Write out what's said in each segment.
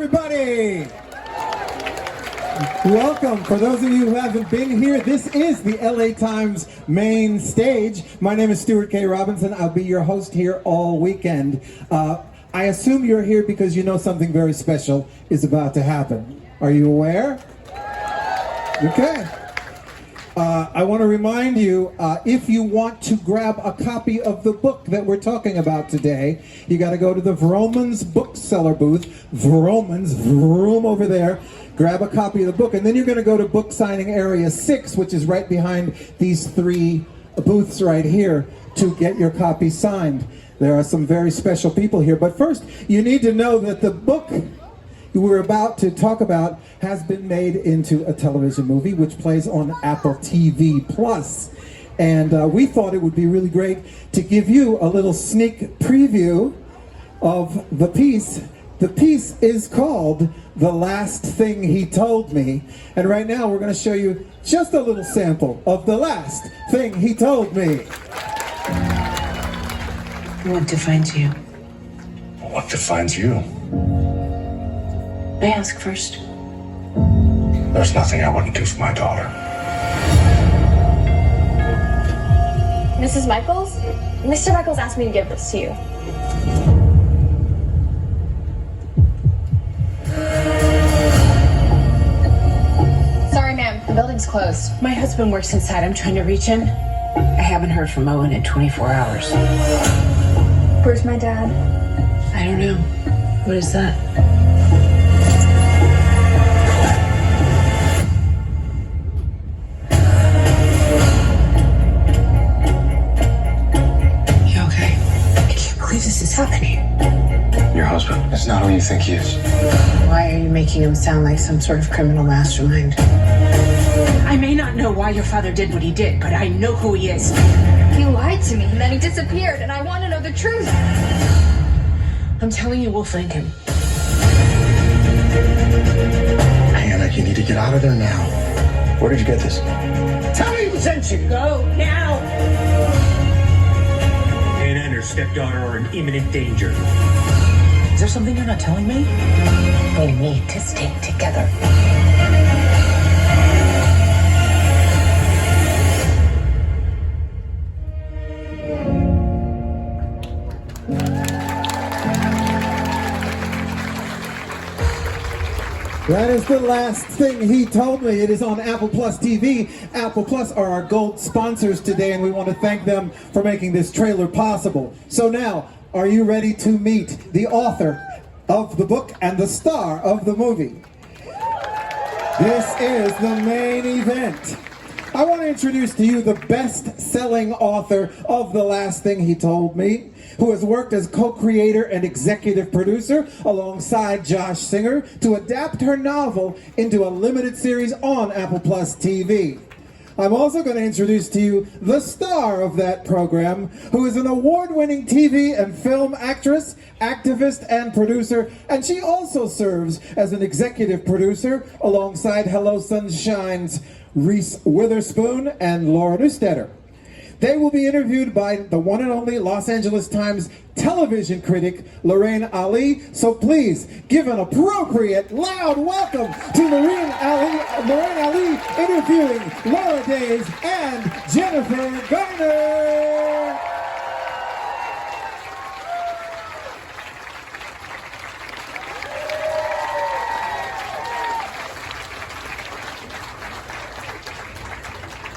everybody. Welcome. For those of you who haven't been here, this is the LA Times main stage. My name is Stuart K. Robinson. I'll be your host here all weekend. I assume you're here because you know something very special is about to happen. Are you aware? Okay. I want to remind you, if you want to grab a copy of the book that we're talking about today, you got to go to the Vroman's bookseller booth. Vroman's, vroom over there. Grab a copy of the book, and then you're going to go to book signing area 6, which is right behind these 3 booths right here, to get your copy signed. There are some very special people here, but first, you need to know that the book we're about to talk about has been made into a television movie which plays on Apple TV Plus. And we thought it would be really great to give you a little sneak preview of the piece. The piece is called The Last Thing He Told Me. And right now we're going to show you just a little sample of The Last Thing He Told Me. What defines you? What defines you? May I ask first? There's nothing I wouldn't do for my daughter. Mrs. Michaels? Mr. Michaels asked me to give this to you. Sorry, ma'am. The building's closed. My husband works inside. I'm trying to reach him. I haven't heard from Owen in 24 hours. Where's my dad? I don't know. What is that? You okay? I can't believe this is happening. Your husband is not who you think he is. Why are you making him sound like some sort of criminal mastermind? I may not know why your father did what he did, but I know who he is. He lied to me, and then he disappeared, and I want to know the truth. I'm telling you, we'll thank him. Hannah, you need to get out of there now. Where did you get this? Tell me who sent you. Go now. Hannah and her stepdaughter are in imminent danger. Is there something you're not telling me? We need to stay together. That is The Last Thing He Told Me. It is on Apple Plus TV. Apple Plus are our gold sponsors today, and we want to thank them for making this trailer possible. So now, are you ready to meet the author of the book and the star of the movie? This is the main event. I want to introduce to you the best-selling author of The Last Thing He Told Me, who has worked as co-creator and executive producer alongside Josh Singer to adapt her novel into a limited series on Apple Plus TV. I'm also going to introduce to you the star of that program, who is an award-winning TV and film actress, activist, and producer, and she also serves as an executive producer alongside Hello Sunshine's Reese Witherspoon and Laura Neustetter. They will be interviewed by the one and only Los Angeles Times television critic, Lorraine Ali. So please give an appropriate, loud welcome to Lorraine Ali interviewing Laura Days and Jennifer Garner.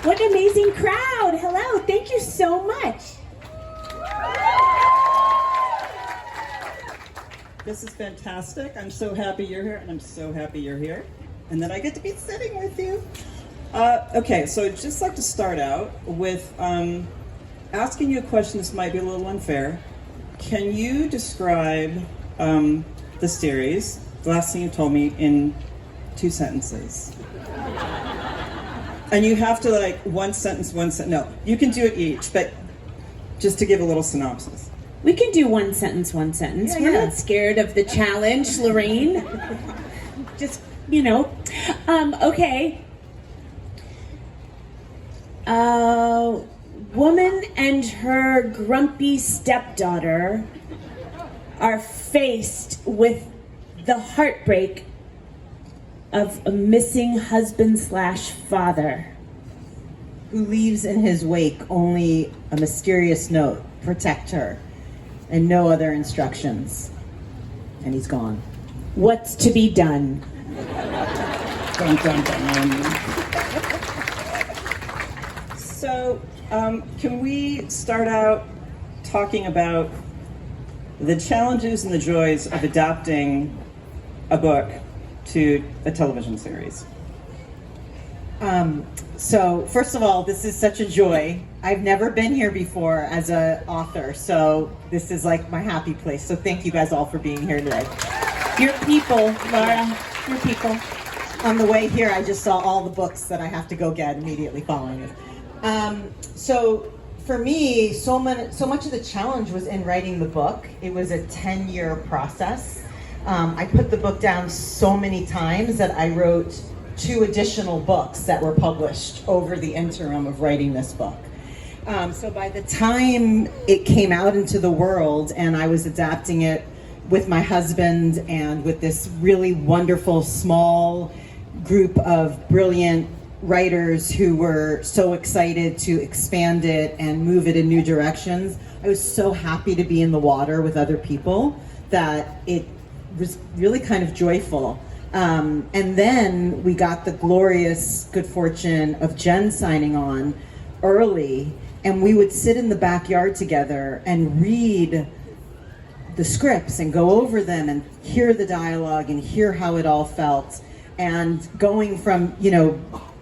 What an amazing crowd! Hello, thank you so much. This is fantastic. I'm so happy you're here, and I'm so happy you're here, and that I get to be sitting with you. Okay, so I'd just like to start out with asking you a question. This might be a little unfair. Can you describe the series, The Last Thing You Told Me, in 2 sentences? And you have to, like, one sentence. No, you can do it each, but just to give a little synopsis. We can do one sentence. Yeah, We're yeah. not scared of the challenge, Lorraine. Just, you know. Okay. Woman and her grumpy stepdaughter are faced with the heartbreak of a missing husband/father. Who leaves in his wake only a mysterious note, protect her, and no other instructions. And he's gone. What's to be done? Dun, dun, dun. So, can we start out talking about the challenges and the joys of adapting a book to a television series? So first of all, this is such a joy. I've never been here before as an author, so this is like my happy place. So thank you guys all for being here today. Your people, Laura, your people. On the way here, I just saw all the books that I have to go get immediately following it. So for me, so much of the challenge was in writing the book. It was a 10-year process. I put the book down so many times that I wrote 2 additional books that were published over the interim of writing this book. So by the time it came out into the world and I was adapting it with my husband and with this really wonderful small group of brilliant writers who were so excited to expand it and move it in new directions, I was so happy to be in the water with other people that it was really kind of joyful. And then we got the glorious good fortune of Jen signing on early, and we would sit in the backyard together and read the scripts and go over them and hear the dialogue and hear how it all felt. And going from,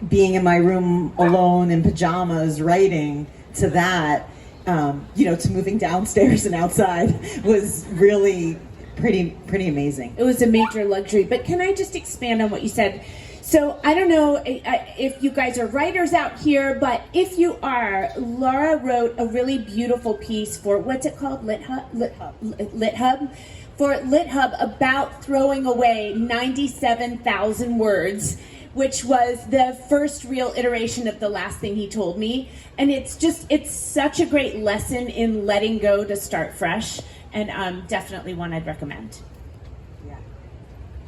being in my room alone in pajamas writing to that, to moving downstairs and outside was really pretty amazing. It was a major luxury. But can I just expand on what you said? So I don't know if you guys are writers out here, but if you are, Laura wrote a really beautiful piece for, what's it called? Lit Hub? For Lit Hub about throwing away 97,000 words, which was the first real iteration of the last thing he told me. And it's such a great lesson in letting go to start fresh. And definitely one I'd recommend. Yeah.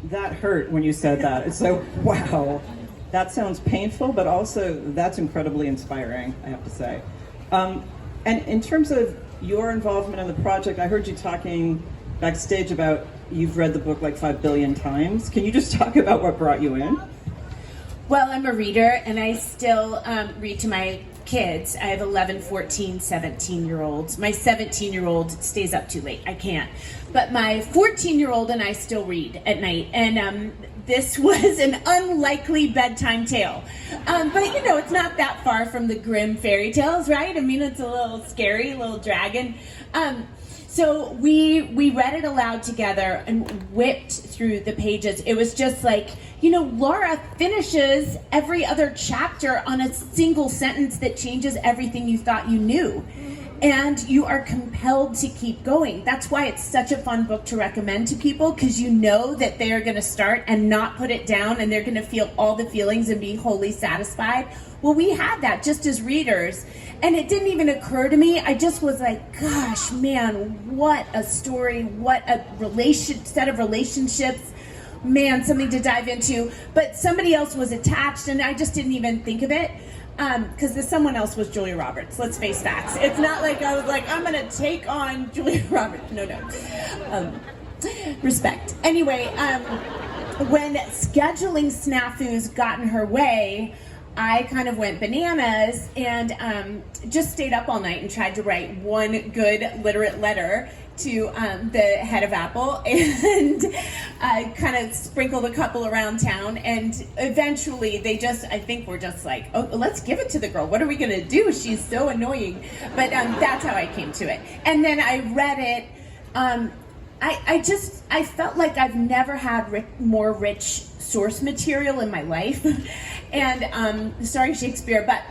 That hurt when you said that. It's so, wow. That sounds painful, but also that's incredibly inspiring, I have to say. And in terms of your involvement in the project, I heard you talking backstage about you've read the book like 5 billion times. Can you just talk about what brought you in? Well, I'm a reader, and I still read to my kids. I have 11, 14, 17-year-olds. My 17-year-old stays up too late. I can't. But my 14-year-old and I still read at night. And this was an unlikely bedtime tale. But, it's not that far from the grim fairy tales, right? I mean, it's a little scary, a little dragon. So we read it aloud together and whipped through the pages. It was just like, Laura finishes every other chapter on a single sentence that changes everything you thought you knew. And you are compelled to keep going. That's why it's such a fun book to recommend to people, because you know that they are going to start and not put it down, and they're going to feel all the feelings and be wholly satisfied. Well, we had that just as readers. And it didn't even occur to me. I just was like, gosh, man, what a story, what a set of relationships. Man, something to dive into. But somebody else was attached, and I just didn't even think of it. Because the someone else was Julia Roberts. Let's face facts. It's not like I was like, I'm going to take on Julia Roberts. No. Respect. Anyway, when scheduling snafus got in her way, I kind of went bananas and just stayed up all night and tried to write one good literate letter to the head of Apple, and I kind of sprinkled a couple around town, and eventually they I think were just like, oh, let's give it to the girl. What are we going to do? She's so annoying. But that's how I came to it. And then I read it. I felt like I've never had more rich source material in my life. And sorry, Shakespeare, but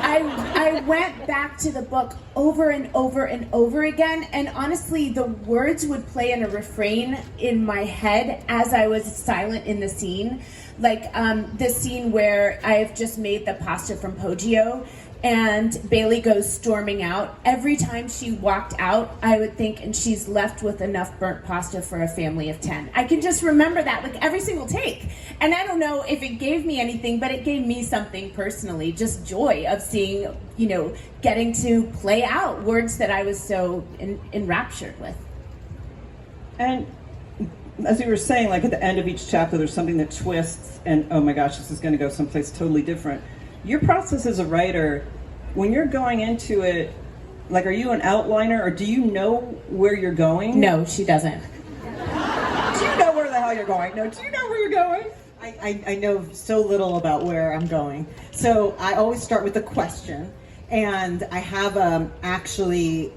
I went back to the book over and over and over again, and honestly, the words would play in a refrain in my head as I was silent in the scene. Like the scene where I've just made the pasta from Poggio, and Bailey goes storming out. Every time she walked out, I would think, and she's left with enough burnt pasta for a family of 10. I can just remember that, like, every single take. And I don't know if it gave me anything, but it gave me something personally, just joy of seeing, you know, getting to play out words that I was so enraptured with. And as you were saying, like at the end of each chapter, there's something that twists, and oh my gosh, this is going to go someplace totally different. Your process as a writer, when you're going into it, like, are you an outliner, or do you know where you're going? No, she doesn't. Do you know where the hell you're going? No, do you know where you're going? I know so little about where I'm going. So I always start with a question, and I have actually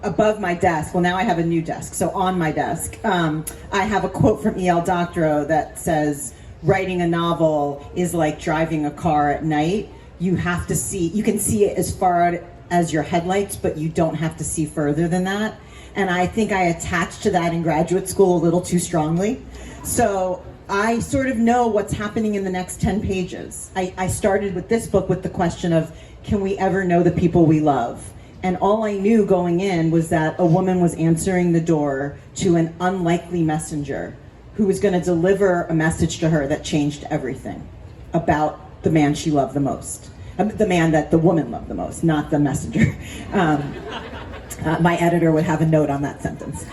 above my desk, well, now I have a new desk, so on my desk, I have a quote from E.L. Doctorow that says, writing a novel is like driving a car at night. You have to see, you can see it as far out as your headlights, but you don't have to see further than that. And I think I attached to that in graduate school a little too strongly. So I sort of know what's happening in the next 10 pages. I started with this book with the question of, can we ever know the people we love? And all I knew going in was that a woman was answering the door to an unlikely messenger who was going to deliver a message to her that changed everything about the man she loved the most. The man that the woman loved the most, not the messenger. My editor would have a note on that sentence.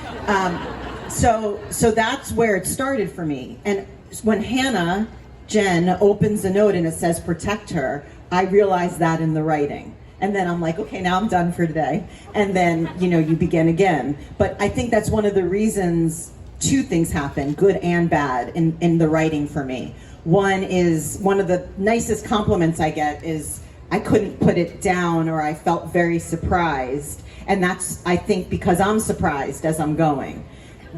So that's where it started for me. And when Hannah, Jen, opens the note and it says protect her, I realized that in the writing. And then I'm like, okay, now I'm done for today. And then, you know, you begin again. But I think that's one of the reasons two things happen, good and bad, in the writing for me. One is, one of the nicest compliments I get is, I couldn't put it down, or I felt very surprised. And that's, I think, because I'm surprised as I'm going.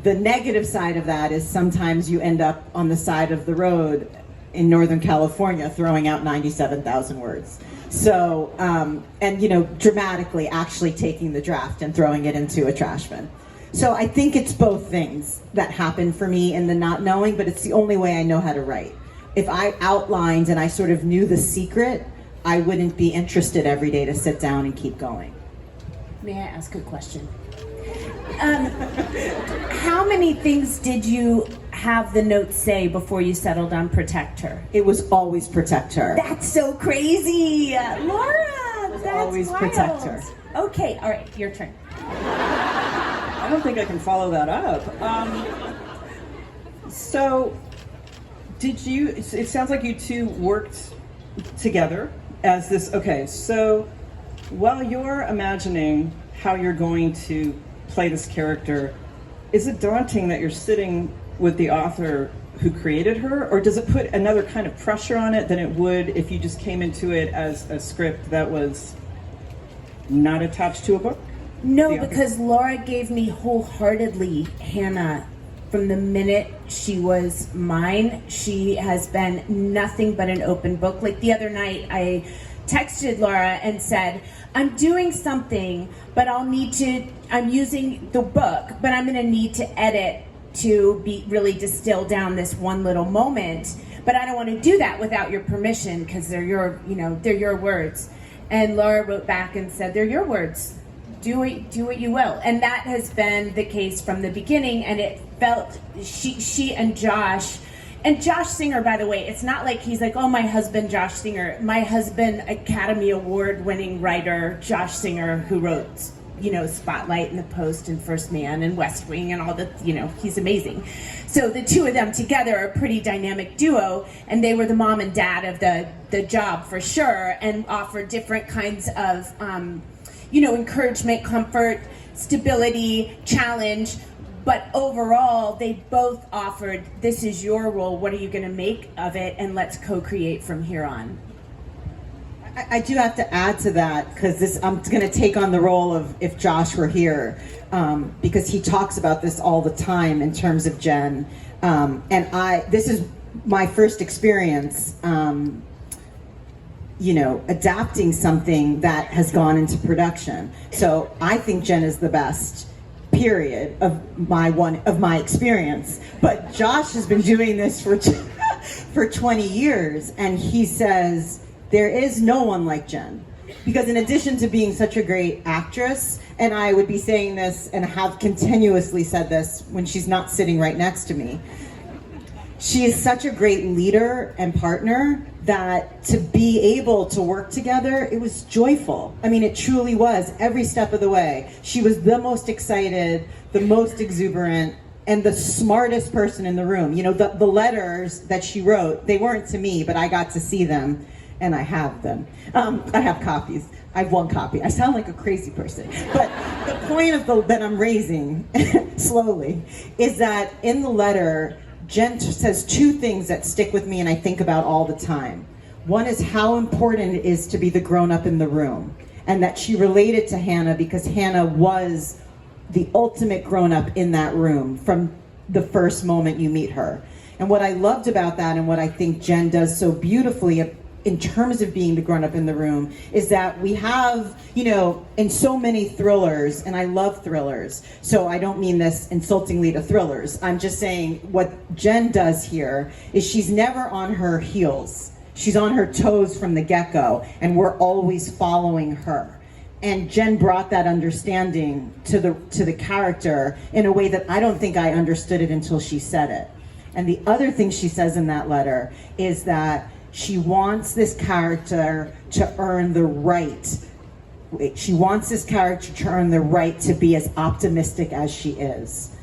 The negative side of that is sometimes you end up on the side of the road in Northern California throwing out 97,000 words. So, and, you know, dramatically actually taking the draft and throwing it into a trash bin. So I think it's both things that happen for me in the not knowing, but it's the only way I know how to write. If I outlined and I sort of knew the secret, I wouldn't be interested every day to sit down and keep going. May I ask a question? How many things did you have the note say before you settled on protect her? It was always protect her. That's so crazy, Laura. That's always wild. protect her. Okay, all right, your turn. I don't think I can follow that up. So, did you, it sounds like you two worked together as this, okay, so while you're imagining how you're going to play this character, is it daunting that you're sitting with the author who created her, or does it put another kind of pressure on it than it would if you just came into it as a script that was not attached to a book? No, because Laura gave me wholeheartedly Hannah from the minute she was mine. She has been nothing but an open book. Like the other night, I texted Laura and said, I'm doing something, but I'm using the book, but I'm gonna need to edit to be really distill down this one little moment. But I don't want to do that without your permission, because they're your words. And Laura wrote back and said, they're your words. Do what you will. And that has been the case from the beginning, and it felt, she and Josh Singer, by the way, it's not like he's like, oh, my husband, Josh Singer. My husband, Academy Award winning writer, Josh Singer, who wrote, Spotlight and The Post and First Man and West Wing and all the, he's amazing. So the two of them together are a pretty dynamic duo, and they were the mom and dad of the job for sure, and offered different kinds of, encouragement, comfort, stability, challenge. But overall, they both offered, this is your role, what are you going to make of it, and let's co-create from here on. I do have to add to that, because I'm going to take on the role of if Josh were here, because he talks about this all the time in terms of Jen. This is my first experience, adapting something that has gone into production. So I think Jen is the best, period, of my experience. But Josh has been doing this for 20 years, and he says, there is no one like Jen. Because in addition to being such a great actress, and I would be saying this and have continuously said this when she's not sitting right next to me, she is such a great leader and partner that to be able to work together, it was joyful. I mean, it truly was every step of the way. She was the most excited, the most exuberant, and the smartest person in the room. You know, the letters that she wrote, they weren't to me, but I got to see them, and I have them. I have copies. I have one copy. I sound like a crazy person. But the point of that I'm raising slowly is that in the letter, Jen says two things that stick with me and I think about all the time. One is how important it is to be the grown-up in the room, and that she related to Hannah because Hannah was the ultimate grown-up in that room from the first moment you meet her. And what I loved about that, and what I think Jen does so beautifully in terms of being the grown-up in the room, is that we have, you know, in so many thrillers, and I love thrillers, so I don't mean this insultingly to thrillers, I'm just saying what Jen does here is she's never on her heels. She's on her toes from the get-go, and we're always following her. And Jen brought that understanding to the character in a way that I don't think I understood it until she said it. And the other thing she says in that letter is that she wants this character to earn the right. She wants this character to earn the right to be as optimistic as she is.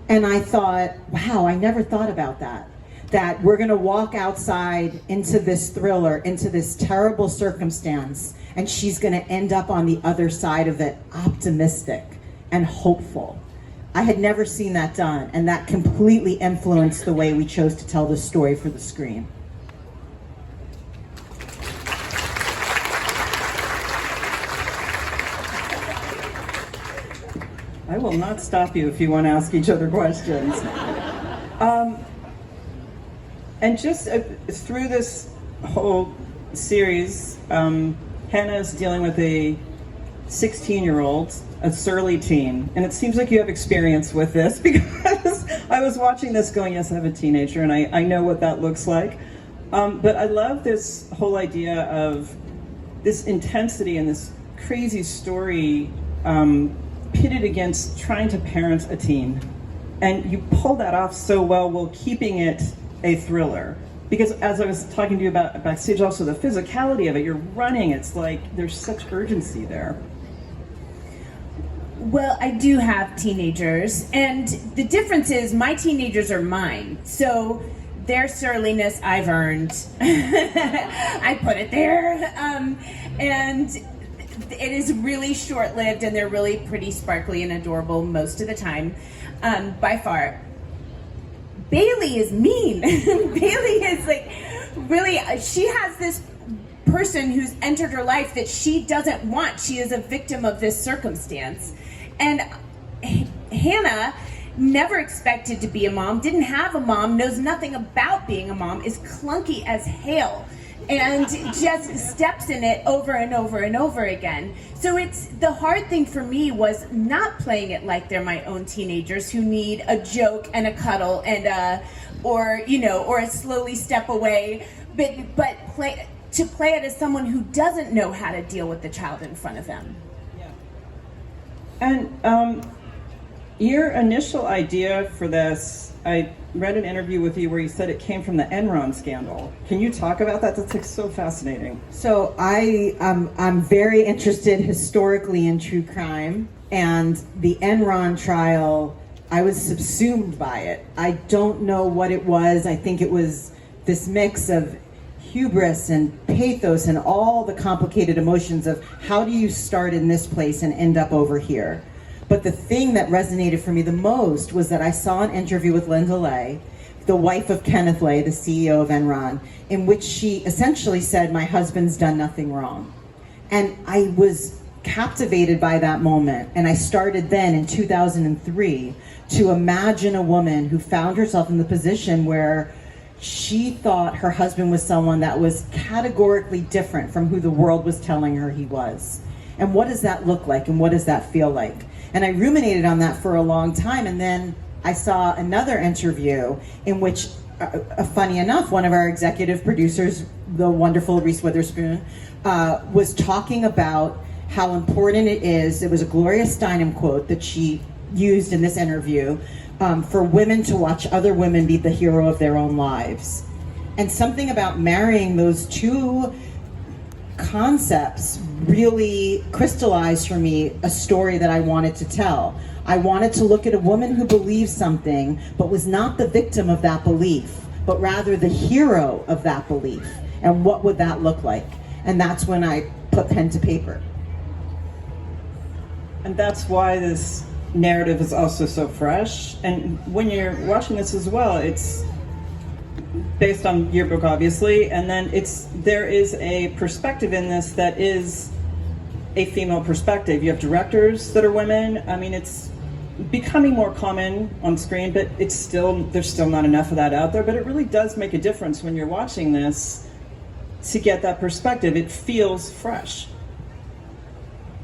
And I thought, wow, I never thought about that. That we're gonna walk outside into this thriller, into this terrible circumstance, and she's gonna end up on the other side of it optimistic and hopeful. I had never seen that done, and that completely influenced the way we chose to tell this story for the screen. I will not stop you if you want to ask each other questions. And just through this whole series, Hannah is dealing with a 16-year-old, a surly teen. And it seems like you have experience with this because I was watching this going, yes, I have a teenager and I know what that looks like. But I love this whole idea of this intensity and this crazy story pitted against trying to parent a teen. And you pull that off so well while keeping it a thriller. Because as I was talking to you about backstage, also the physicality of it, you're running, it's like there's such urgency there. Well, I do have teenagers, and the difference is my teenagers are mine. So their surliness I've earned. I put it there. And it is really short-lived, and they're really pretty sparkly and adorable most of the time, by far. Bailey is mean. Bailey is like, really, she has this person who's entered her life that she doesn't want. She is a victim of this circumstance. And Hannah never expected to be a mom, didn't have a mom, knows nothing about being a mom, is clunky as hell, and just steps in it over and over and over again. So it's the hard thing for me was not playing it like they're my own teenagers who need a joke and a cuddle and or a slowly step away, but play it as someone who doesn't know how to deal with the child in front of them. Yeah. And your initial idea for this, I read an interview with you where you said it came from the Enron scandal. Can you talk about that? That's like so fascinating. So I'm very interested historically in true crime, and the Enron trial, I was subsumed by it. I don't know what it was. I think it was this mix of hubris and pathos and all the complicated emotions of how do you start in this place and end up over here. But the thing that resonated for me the most was that I saw an interview with Linda Lay, the wife of Kenneth Lay, the CEO of Enron, in which she essentially said, my husband's done nothing wrong. And I was captivated by that moment. And I started then in 2003 to imagine a woman who found herself in the position where she thought her husband was someone that was categorically different from who the world was telling her he was. And what does that look like, and what does that feel like? And I ruminated on that for a long time, and then I saw another interview in which funny enough, one of our executive producers, the wonderful Reese Witherspoon, was talking about how important it is. It was a Gloria Steinem quote that she used in this interview, for women to watch other women be the hero of their own lives. And something about marrying those two concepts really crystallized for me a story that I wanted to tell. I wanted to look at a woman who believed something, but was not the victim of that belief, but rather the hero of that belief. And what would that look like? And that's when I put pen to paper. And that's why this narrative is also so fresh. And when you're watching this as well, it's based on your book, obviously, and then there is a perspective in this that is a female perspective. You have directors that are women. I mean, it's becoming more common on screen, but there's still not enough of that out there. But it really does make a difference when you're watching this to get that perspective. It feels fresh.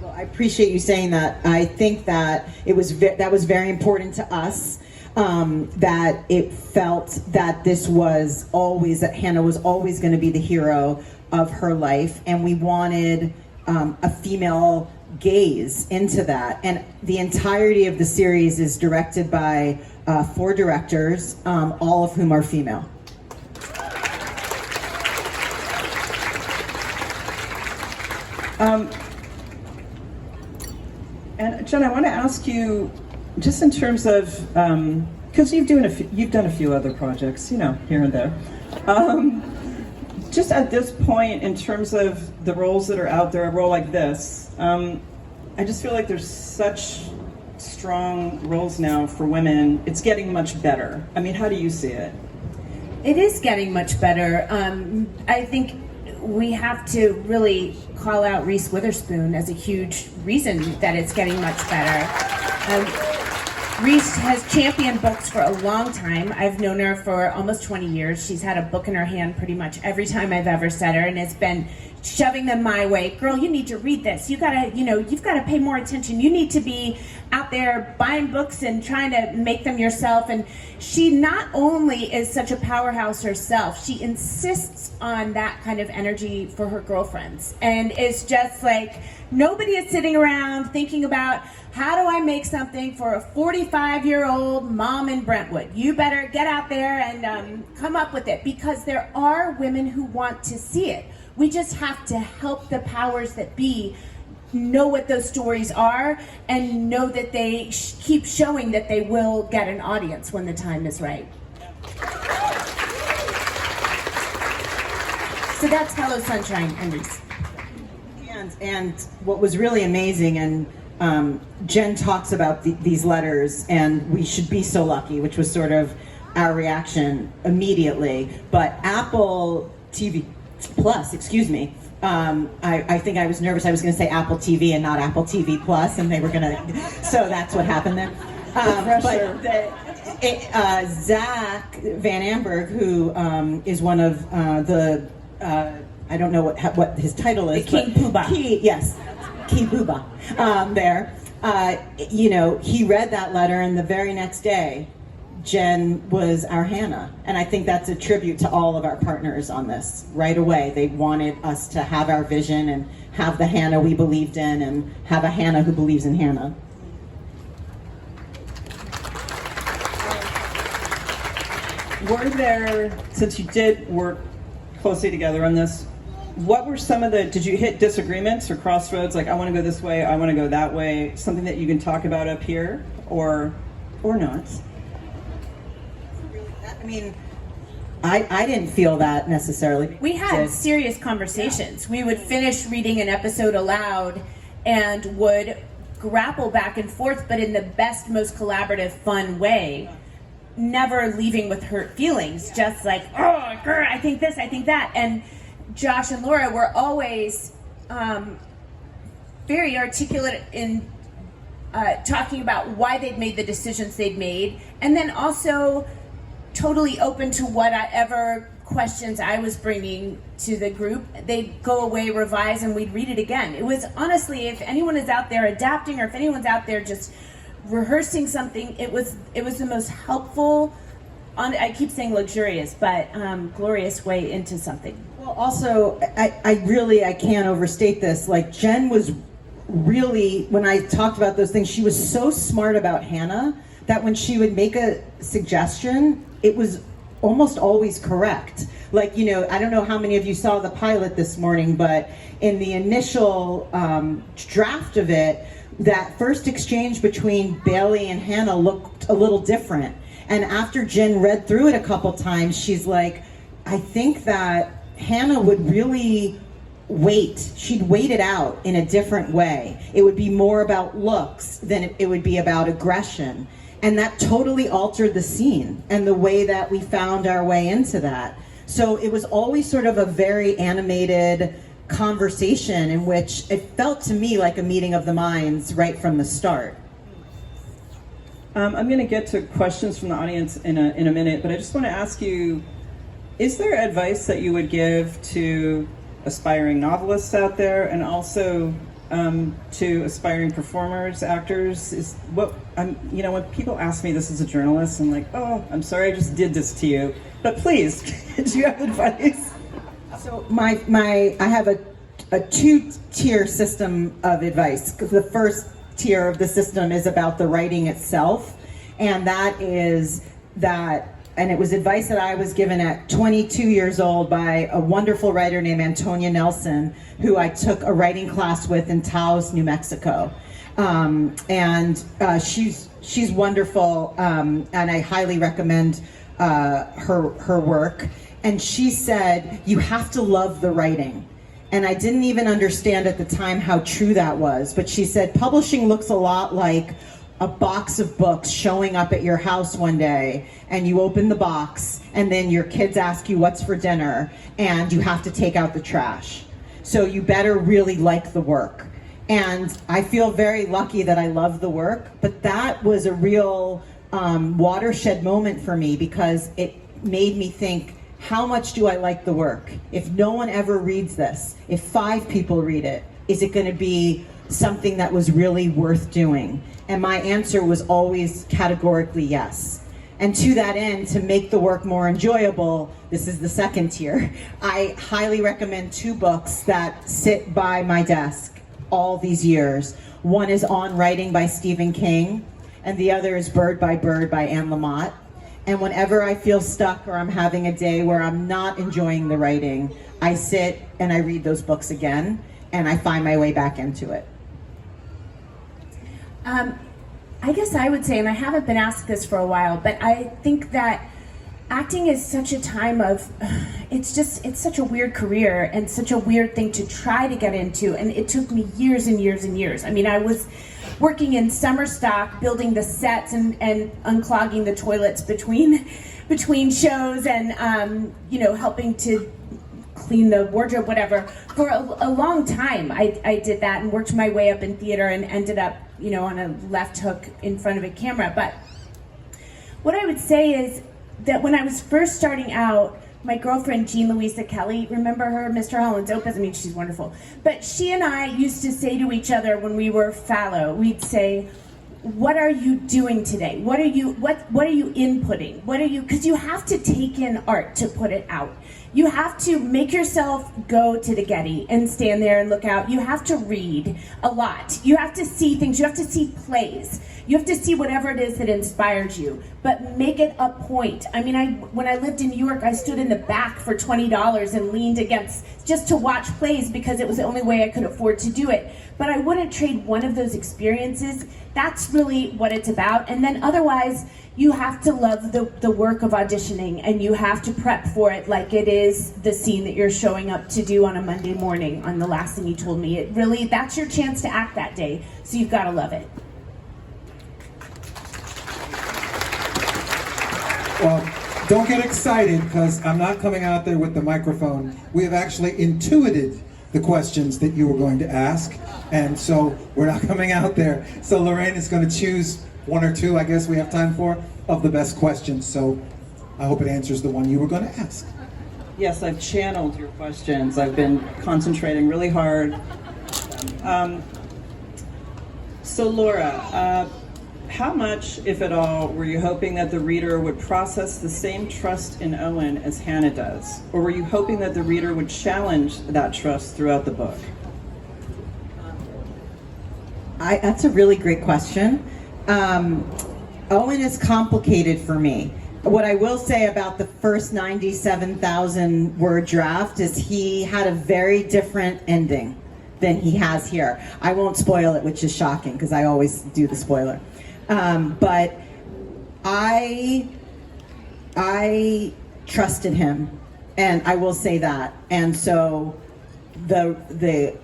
Well, I appreciate you saying that. I think that that was very important to us. That it felt that that Hannah was always going to be the hero of her life, and we wanted a female gaze into that. And the entirety of the series is directed by 4 directors, all of whom are female. And Jen, I want to ask you, just in terms of, because you've done a few other projects, here and there. Just at this point, in terms of the roles that are out there, a role like this, I just feel like there's such strong roles now for women. It's getting much better. I mean, how do you see it? It is getting much better. I think we have to really call out Reese Witherspoon as a huge reason that it's getting much better. Reese has championed books for a long time. I've known her for almost 20 years. She's had a book in her hand pretty much every time I've ever said her, and it's been shoving them my way. Girl, you need to read this. You've got to pay more attention. You need to be out there buying books and trying to make them yourself. And she not only is such a powerhouse herself, she insists on that kind of energy for her girlfriends. And it's just like, nobody is sitting around thinking about, how do I make something for a 45-year-old mom in Brentwood? You better get out there and come up with it, because there are women who want to see it. We just have to help the powers that be know what those stories are and know that they keep showing that they will get an audience when the time is right. So that's Hello Sunshine and Reese. And what was really amazing, and Jen talks about these letters, and we should be so lucky, which was sort of our reaction immediately. But Apple TV Plus, excuse me, I think I was nervous. I was going to say Apple TV and not Apple TV Plus, and they were going to, so that's what happened there. But Zach Van Amberg, who is one of I don't know what his title is. The King Poobah. Yes, King Poobah. He read that letter, and the very next day, Jen was our Hannah. And I think that's a tribute to all of our partners on this. Right away, they wanted us to have our vision and have the Hannah we believed in, and have a Hannah who believes in Hannah. Were there, since you did work closely together on this, what were some of did you hit disagreements or crossroads, like I want to go this way, I want to go that way, something that you can talk about up here, or not? I mean, I didn't feel that necessarily. We had serious conversations. We would finish reading an episode aloud and would grapple back and forth, but in the best, most collaborative, fun way. Never leaving with hurt feelings, just like, oh, girl, I think this, I think that. And Josh and Laura were always very articulate in talking about why they'd made the decisions they'd made, and then also totally open to whatever questions I was bringing to the group. They'd go away, revise, and we'd read it again. It was honestly, if anyone is out there adapting, or if anyone's out there just rehearsing something, it was the most helpful I keep saying luxurious, but glorious way into something. Well, also, I can't overstate this. Like, Jen was really, when I talked about those things, she was so smart about Hannah that when she would make a suggestion, it was almost always correct. Like, you know, I don't know how many of you saw the pilot this morning, but in the initial draft of it, that first exchange between Bailey and Hannah looked a little different. And after Jen read through it a couple times, she's like, I think that Hannah would really she'd wait it out in a different way. It would be more about looks than it would be about aggression. And that totally altered the scene and the way that we found our way into that. So it was always sort of a very animated conversation in which it felt to me like a meeting of the minds right from the start. I'm going to get to questions from the audience in a minute, but I just want to ask you, is there advice that you would give to aspiring novelists out there, and also to aspiring performers, actors? When people ask me this as a journalist, I'm like, oh, I'm sorry I just did this to you, but please, do you have advice? So I have a two-tier system of advice. The first tier of the system is about the writing itself, and that is that, and it was advice that I was given at 22 years old by a wonderful writer named Antonia Nelson, who I took a writing class with in Taos, New Mexico. She's wonderful, and I highly recommend her work. And she said, you have to love the writing. And I didn't even understand at the time how true that was. But she said, publishing looks a lot like a box of books showing up at your house one day, and you open the box, and then your kids ask you what's for dinner, and you have to take out the trash. So you better really like the work. And I feel very lucky that I love the work, but that was a real watershed moment for me, because it made me think, how much do I like the work? If no one ever reads this, if 5 people read it, is it going to be something that was really worth doing? And my answer was always categorically yes. And to that end, to make the work more enjoyable, this is the second tier, I highly recommend 2 books that sit by my desk all these years. One is On Writing by Stephen King, and the other is Bird by Anne Lamott. And whenever I feel stuck or I'm having a day where I'm not enjoying the writing, I sit and I read those books again, and I find my way back into it. I guess I would say, and I haven't been asked this for a while, but I think that acting is such a time of, it's such a weird career and such a weird thing to try to get into, and it took me years and years and years. I mean, I was working in summer stock, building the sets and unclogging the toilets between shows, and helping to clean the wardrobe, whatever. For a long time, I did that and worked my way up in theater and ended up, on a left hook in front of a camera. But what I would say is that when I was first starting out, my girlfriend, Jean Louisa Kelly, remember her, Mr. Holland's Opus? I mean, she's wonderful. But she and I used to say to each other when we were fallow, we'd say, what are you doing today? What are you inputting? Because you have to take in art to put it out. You have to make yourself go to the Getty and stand there and look out. You have to read a lot. You have to see things. You have to see plays. You have to see whatever it is that inspires you, but make it a point. I mean, when I lived in New York, I stood in the back for $20 and leaned against just to watch plays because it was the only way I could afford to do it. But I wouldn't trade one of those experiences. That's really what it's about. And then otherwise, you have to love the work of auditioning, and you have to prep for it like it is the scene that you're showing up to do on a Monday morning on The Last Thing You Told Me. That's your chance to act that day, so you've got to love it. Well, don't get excited, because I'm not coming out there with the microphone. We have actually intuited the questions that you were going to ask, and so we're not coming out there. So Lorraine is going to choose 1 or 2, I guess we have time for, of the best questions. So I hope it answers the one you were going to ask. Yes, I've channeled your questions. I've been concentrating really hard. So Laura, How much, if at all, were you hoping that the reader would process the same trust in Owen as Hannah does? Or were you hoping that the reader would challenge that trust throughout the book? That's a really great question. Owen is complicated for me. What I will say about the first 97,000 word draft is he had a very different ending than he has here. I won't spoil it, which is shocking because I always do the spoiler. But I trusted him, and I will say that. And so the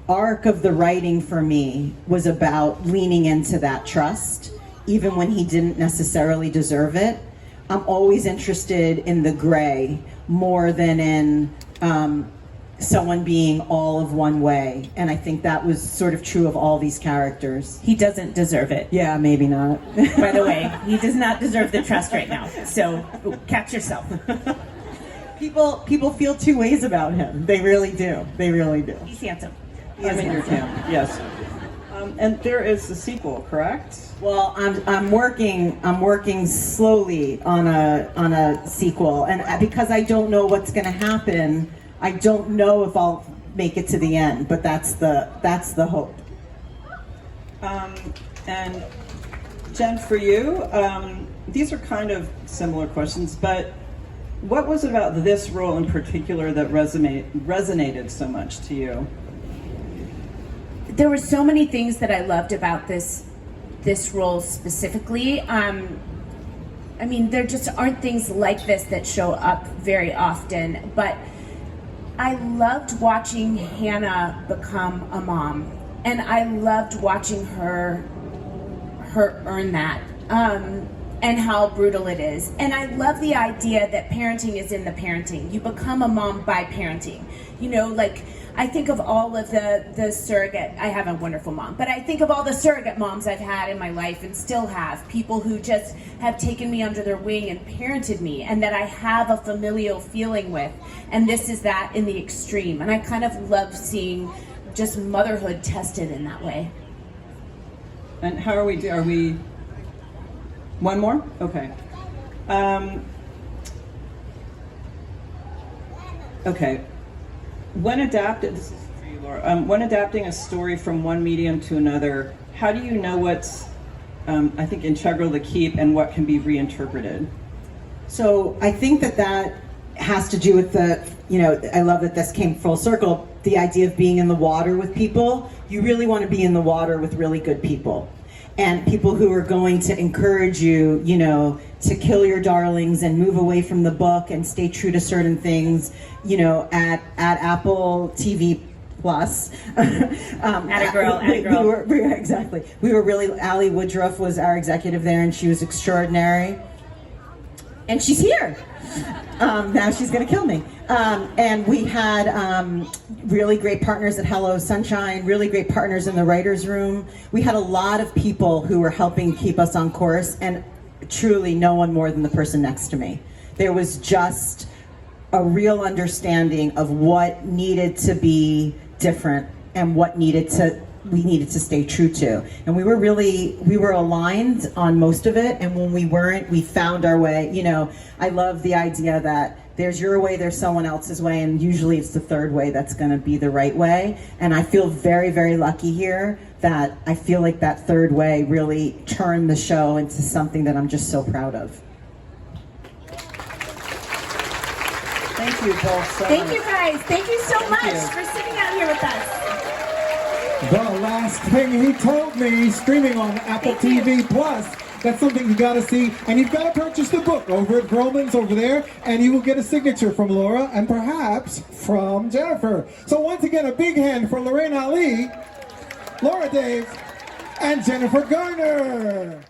arc of the writing for me was about leaning into that trust, even when he didn't necessarily deserve it. I'm always interested in the gray more than in someone being all of one way. And I think that was sort of true of all these characters. He doesn't deserve it. Yeah, maybe not. By the way, he does not deserve the trust right now. So catch yourself. People feel two ways about him. They really do. They really do. He's handsome. I'm in your camp, yes. And there is the sequel, correct? Well, I'm working slowly on a sequel, and because I don't know what's going to happen, I don't know if I'll make it to the end. But that's the hope. And Jen, for you, these are kind of similar questions, but what was it about this role in particular that resonated so much to you? There were so many things that I loved about this role specifically. I mean, there just aren't things like this that show up very often, but I loved watching Hannah become a mom, and I loved watching her earn that, and how brutal it is. And I love the idea that parenting is in the parenting. You become a mom by parenting. You know, like, I think of all of the surrogate, I have a wonderful mom, but I think of all the surrogate moms I've had in my life and still have, people who just have taken me under their wing and parented me, and that I have a familial feeling with. And this is that in the extreme. And I kind of love seeing just motherhood tested in that way. And how are we one more? Okay. Okay. When adapted, this is for you, Laura. When adapting a story from one medium to another, how do you know what's, I think, integral to keep and what can be reinterpreted? So I think that has to do with I love that this came full circle, the idea of being in the water with people. You really want to be in the water with really good people. And people who are going to encourage you, to kill your darlings and move away from the book and stay true to certain things, at Apple TV Plus. At a girl. Exactly. We were really, Allie Woodruff was our executive there, and she was extraordinary. And she's here. Now she's going to kill me. And we had really great partners at Hello Sunshine, really great partners in the writer's room. We had a lot of people who were helping keep us on course, and truly no one more than the person next to me. There was just a real understanding of what needed to be different and what we needed to stay true to. And we were aligned on most of it, and when we weren't, we found our way. I love the idea that there's your way, there's someone else's way, and usually it's the third way that's going to be the right way. And I feel very, very lucky here that I feel like that third way really turned the show into something that I'm just so proud of. Thank you both so Thank much. you guys. Thank you so much you. for sitting out here with us. The Last Thing He Told Me, streaming on Apple TV Plus. That's something you gotta see, and you've gotta purchase the book over at Gromans over there, and you will get a signature from Laura and perhaps from Jennifer. So once again, a big hand for Lorraine Ali, Laura Daves, and Jennifer Garner.